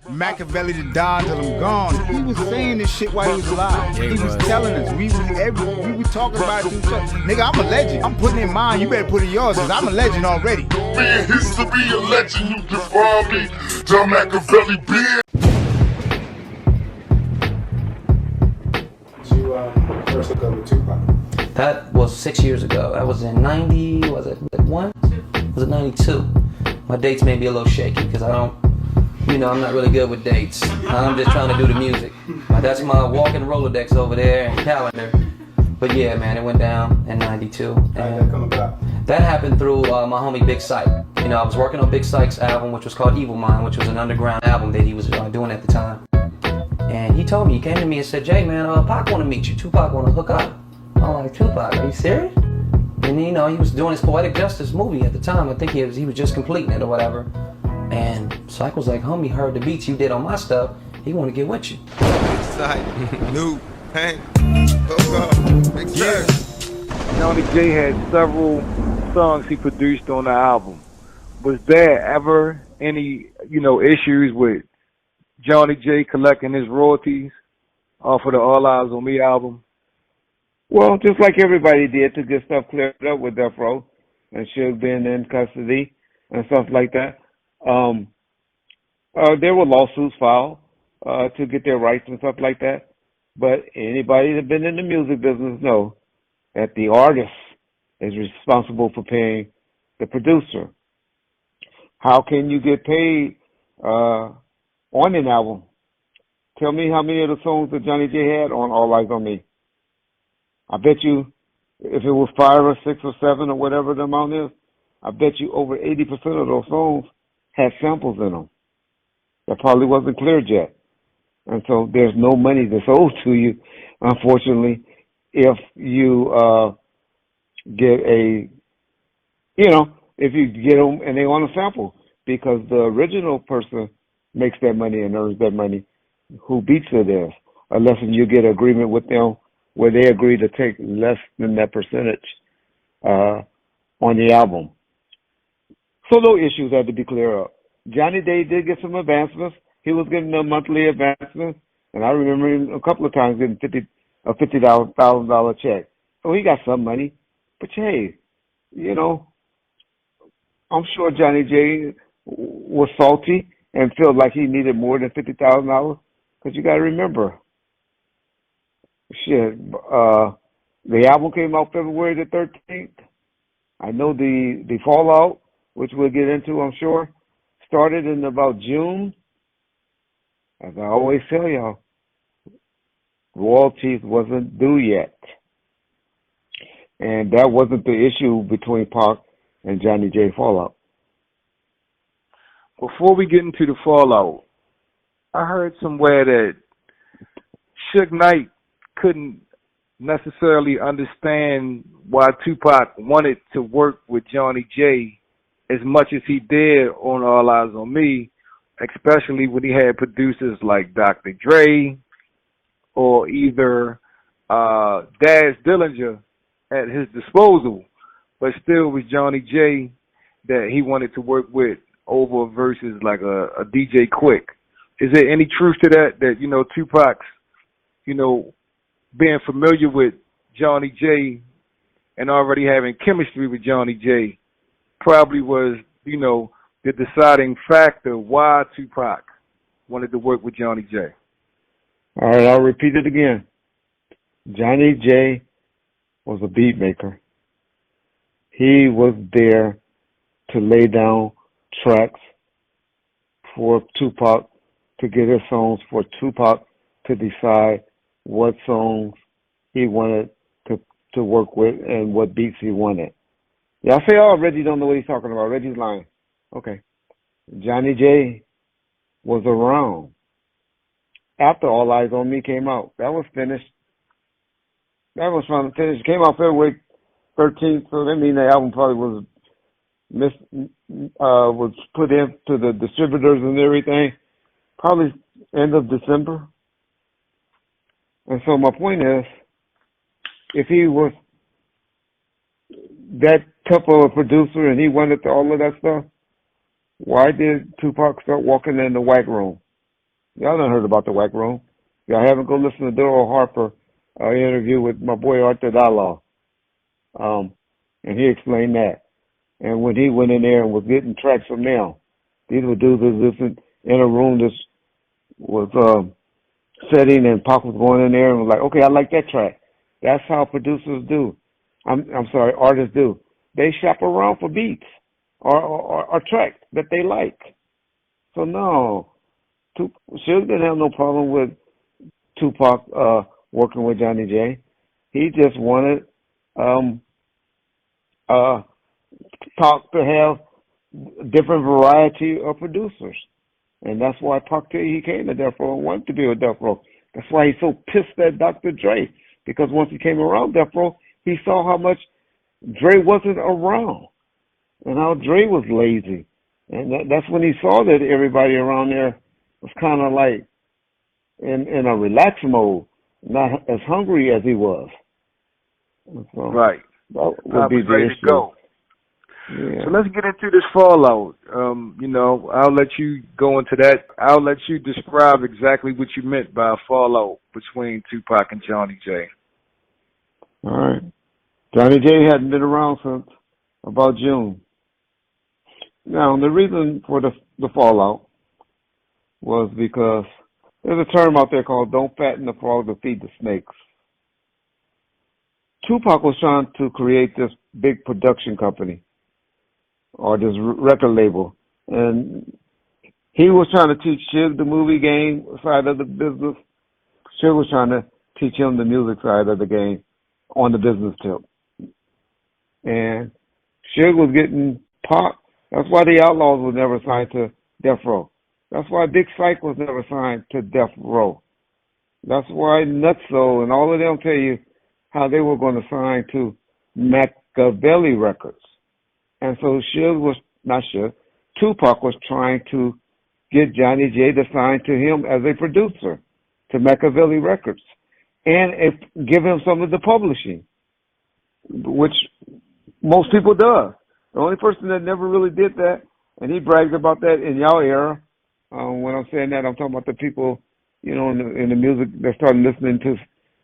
Makaveli the Don till I'm gone. He was saying this shit while he was alive. He was telling us. We were talking about it. Nigga, I'm a legend. I'm putting in mine. You better put in yours, because I'm a legend already. Man, history a legend. You define me. John Makaveli being. Did you first hook up with Tupac? That was 6 years ago. That was in 90, was it 1? Was it 92? My dates may be a little shaky because I don't, I'm not really good with dates. I'm just trying to do the music. That's my walking Rolodex over there and calendar. But yeah, man, it went down in 92. How did that come about? That happened through my homie Big Syke. I was working on Big Syke's album, which was called Evil Mind, which was an underground album that he was doing at the time. And he told me, he came to me and said, Jay, man, Pac want to meet you. Tupac want to hook up. I'm like, Tupac, are you serious? And he was doing his Poetic Justice movie at the time. I think he was just completing it or whatever. And Syke was like, homie, heard the beats you did on my stuff. He want to get with you. Syke, new, Hank, big yeah. Johnnyj had several songs he produced on the album. Was there ever any, issues with Johnnyj collecting his royalties off of the All Eyes on Me album? Well, just like everybody did to get stuff cleared up with Death Row and Suge being in custody and stuff like that. There were lawsuits filed to get their rights and stuff like that. But anybody that's been in the music business know that the artist is responsible for paying the producer. How can you get paid on an album? Tell me how many of the songs that Johnnyj had on All Eyes on Me. I bet you if it was 5 or 6 or 7 or whatever the amount is, I bet you over 80% of those songs had samples in them. That probably wasn't cleared yet. And so there's no money that's owed to you, unfortunately, if you get if you get them and they want a sample, because the original person makes that money and earns that money who beats it is, unless you get an agreement with them where they agree to take less than that percentage on the album. So those issues had to be cleared up. Johnnyj did get some advancements. He was getting a monthly advancement, and I remember him a couple of times getting a $50,000 check. So he got some money. But hey, I'm sure Johnnyj was salty and felt like he needed more than $50,000, because you got to remember, the album came out February the 13th. I know the Fallout, which we'll get into, I'm sure, started in about June. As I always tell y'all, royalties wasn't due yet. And that wasn't the issue between Pac and Johnnyj Fallout. Before we get into the Fallout, I heard somewhere that Suge Knight couldn't necessarily understand why Tupac wanted to work with Johnnyj as much as he did on All Eyes on Me, especially when he had producers like Dr. Dre or either Daz Dillinger at his disposal, but still was Johnnyj that he wanted to work with over versus like a DJ Quick. Is there any truth to that Tupac's, being familiar with Johnnyj and already having chemistry with Johnnyj probably was, the deciding factor why Tupac wanted to work with Johnnyj? All right, I'll repeat it again. Johnnyj was a beat maker. He was there to lay down tracks for Tupac, to get his songs for Tupac to decide what songs he wanted to work with and what beats he wanted. Y'all say, oh, Reggie don't know what he's talking about. Reggie's lying. Okay. Johnnyj was around after All Eyes on Me came out. That was finished. That was finished. It came out February 13th, so that means the album probably was put into the distributors and everything probably end of December. And so my point is, if he was that type of a producer and he wanted all of that stuff, why did Tupac start walking in the white room Y'all done heard about the Whack Room. Y'all haven't, go listen to Daryl Harper interview with my boy Arthur Dalla. And he explained that. And when he went in there and was getting tracks from them, these were dudes that was listening in a room that was setting, and Pac was going in there and was like, okay, I like that track. That's how producers do. I'm sorry, artists do. They shop around for beats or tracks that they like. So no, Suge didn't have no problem with Tupac working with Johnnyj. He just wanted Pac to have different variety of producers. And that's why Pac, he came to Death Row and wanted to be with Death Row. That's why he's so pissed at Dr. Dre. Because once he came around Death Row, he saw how much Dre wasn't around and how Dre was lazy. And that's when he saw that everybody around there was kind of like in a relaxed mode, not as hungry as he was. So Right. That would I be was the ready issue. to go. Yeah. So let's get into this fallout. I'll let you go into that. I'll let you describe exactly what you meant by a fallout between Tupac and Johnnyj. All right. Johnnyj hadn't been around since about June. Now, the reason for the fallout was because there's a term out there called "don't fatten the frog to feed the snakes." Tupac was trying to create this big production company or this record label, and he was trying to teach Suge the movie game side of the business. Suge was trying to teach him the music side of the game on the business tip. And Suge was getting popped. That's why the Outlaws was never signed to Death Row. That's why Big Syke was never signed to Death Row. That's why Nutso and all of them tell you how they were going to sign to Makaveli Records. And so Tupac was trying to get Johnnyj to sign to him as a producer to Makaveli Records and give him some of the publishing, which most people do. The only person that never really did that, and he bragged about that in y'all era. When I'm saying that, I'm talking about the people, in the music that started listening to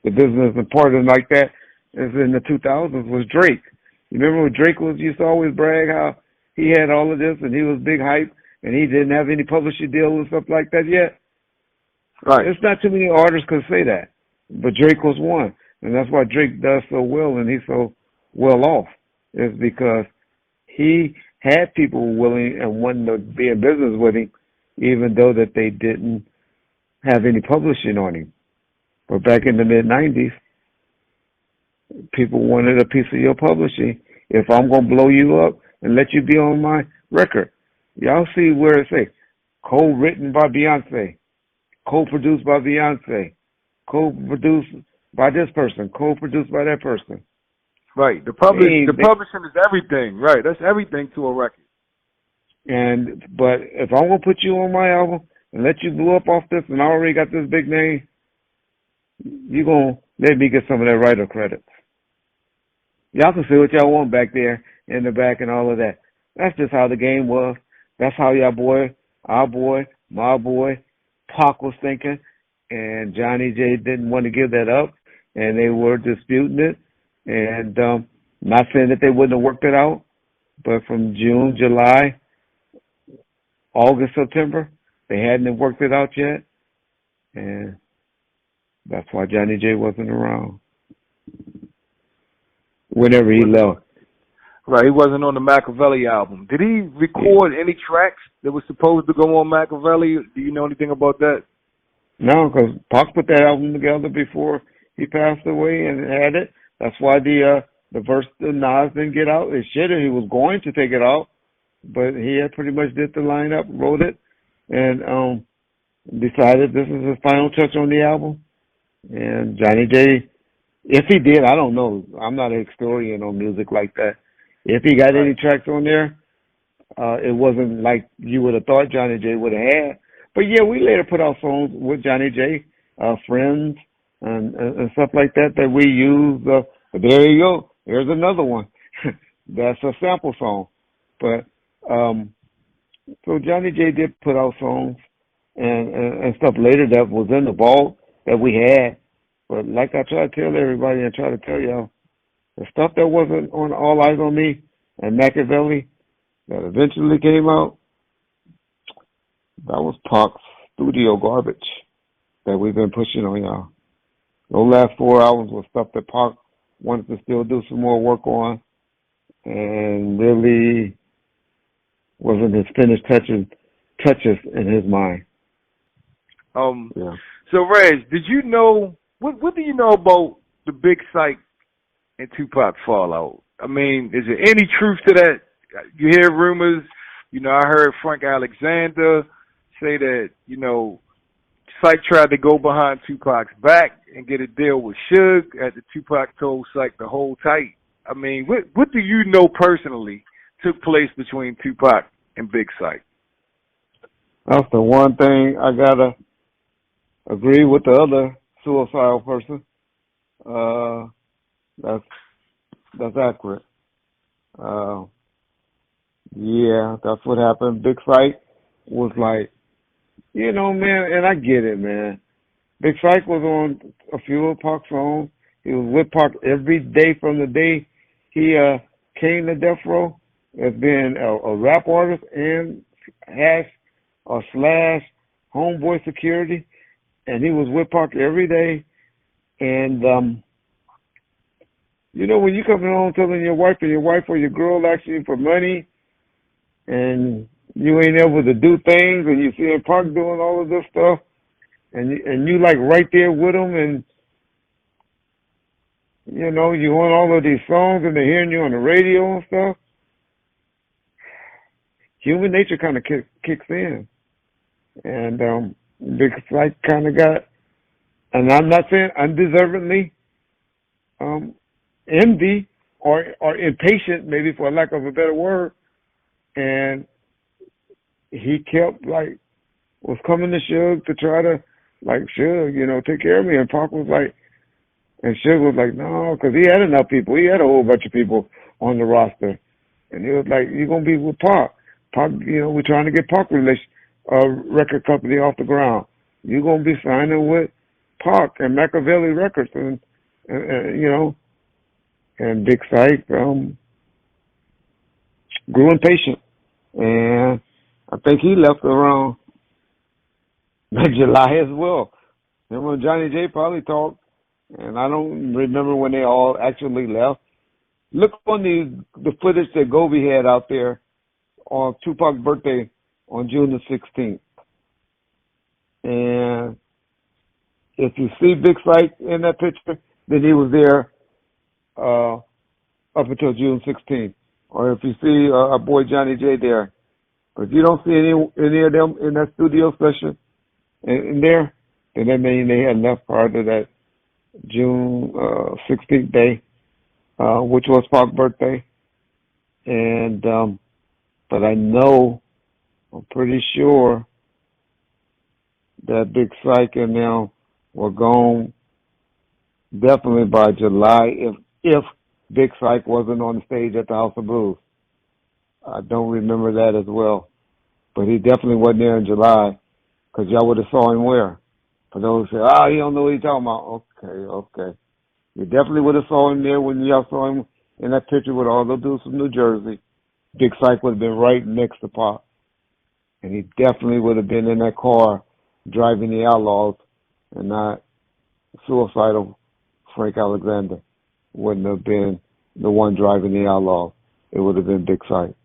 the business and partying like that, as in the 2000s, was Drake. You remember when Drake used to always brag how he had all of this and he was big hype and he didn't have any publishing deal and stuff like that yet? Right. It's not too many artists could say that, but Drake was one. And that's why Drake does so well and he's so well off, is because he had people willing and wanting to be in business with him, even though that they didn't have any publishing on him. But back in the mid-90s, people wanted a piece of your publishing. If I'm going to blow you up and let you be on my record, y'all see where it say, co-written by Beyonce, co-produced by Beyonce, co-produced by this person, co-produced by that person. Right. The publishing is everything. Right. That's everything to a record. But if I'm going to put you on my album and let you blow up off this and I already got this big name, you're going to let me get some of that writer credits. Y'all can see what y'all want back there in the back and all of that. That's just how the game was. That's how our boy, my boy, Pac was thinking. And Johnnyj didn't want to give that up. And they were disputing it. And not saying that they wouldn't have worked it out. But from June, July, August, September, they hadn't worked it out yet. And that's why Johnnyj wasn't around whenever he left. Right, he wasn't on the Makaveli album. Did he record any tracks that were supposed to go on Makaveli? Do you know anything about that? No, because Pac put that album together before he passed away and had it. That's why the verse that Nas didn't get out. It should have. He was going to take it out, but he had pretty much did the lineup, wrote it, and decided this is his final touch on the album. And Johnnyj, if he did, I don't know. I'm not a historian on music like that. If he got any tracks on there, it wasn't like you would have thought Johnnyj would have had. But yeah, we later put out songs with Johnnyj, Friends, and stuff like that we use. There you go. There's another one. That's a sample song. But so Johnnyj did put out songs and stuff later that was in the vault that we had. But like I try to tell everybody and try to tell y'all, the stuff that wasn't on All Eyes on Me and Makaveli that eventually came out, that was Pac's studio garbage that we've been pushing on y'all. Those last 4 albums was stuff that Pac wanted to still do some more work on and really wasn't his finished touches in his mind. Yeah. So Reg, did you know what do you know about the Big Syke and Tupac fallout? I mean, is there any truth to that? You hear rumors. You know, I heard Frank Alexander say that, you know, Syke tried to go behind Tupac's back and get a deal with Suge after Tupac told Syke to hold tight. I mean, what do you know personally took place between Tupac and Big Syke? That's the one thing I gotta agree with the other suicidal person. That's accurate. Yeah, that's what happened. Big Syke was like, you know, man, and I get it, man. Big Syke was on a few of Pac's songs. He was with Pac every day from the day he came to Death Row as being a rap artist and slash homeboy security. And he was with Pac every day. And, you know, when you come home telling your wife or your girl asking you for money and you ain't able to do things and you see Pac doing all of this stuff and you like right there with him and, you know, you on all of these songs and they're hearing you on the radio and stuff, human nature kind of kicks in. And Big Syke kind of got, and I'm not saying undeservedly, envy or impatient, maybe for lack of a better word, and he kept was coming to Suge to try to Suge, you know, take care of me, and Pac was like, and Suge was like, no, because he had enough people, he had a whole bunch of people on the roster, and he was like, you're gonna be with Pac, you know, we're trying to get Pac record company off the ground, you're gonna be signing with Pac and Makaveli Records, and you know. And Big Syke grew impatient, and I think he left around July as well. Remember when Johnnyj probably talked, and I don't remember when they all actually left. Look on the footage that Gobi had out there on Tupac's birthday on June the 16th. And if you see Big Syke in that picture, then he was there up until June 16th. Or if you see our boy Johnnyj there. But if you don't see any of them in that studio session in there, then that means they had left prior to that June 16th day, which was Pac's birthday. And but I know, I'm pretty sure that Big Syke and them were gone definitely by July if Big Syke wasn't on the stage at the House of Blues. I don't remember that as well. But he definitely wasn't there in July because y'all would have saw him where. For those who say, he don't know what he's talking about. Okay. You definitely would have saw him there when y'all saw him in that picture with all the dudes from New Jersey. Big Syke would have been right next to Pac. And he definitely would have been in that car driving the Outlaws and not suicidal Frank Alexander. Wouldn't have been the one driving the Outlaws. It would have been Big Syke.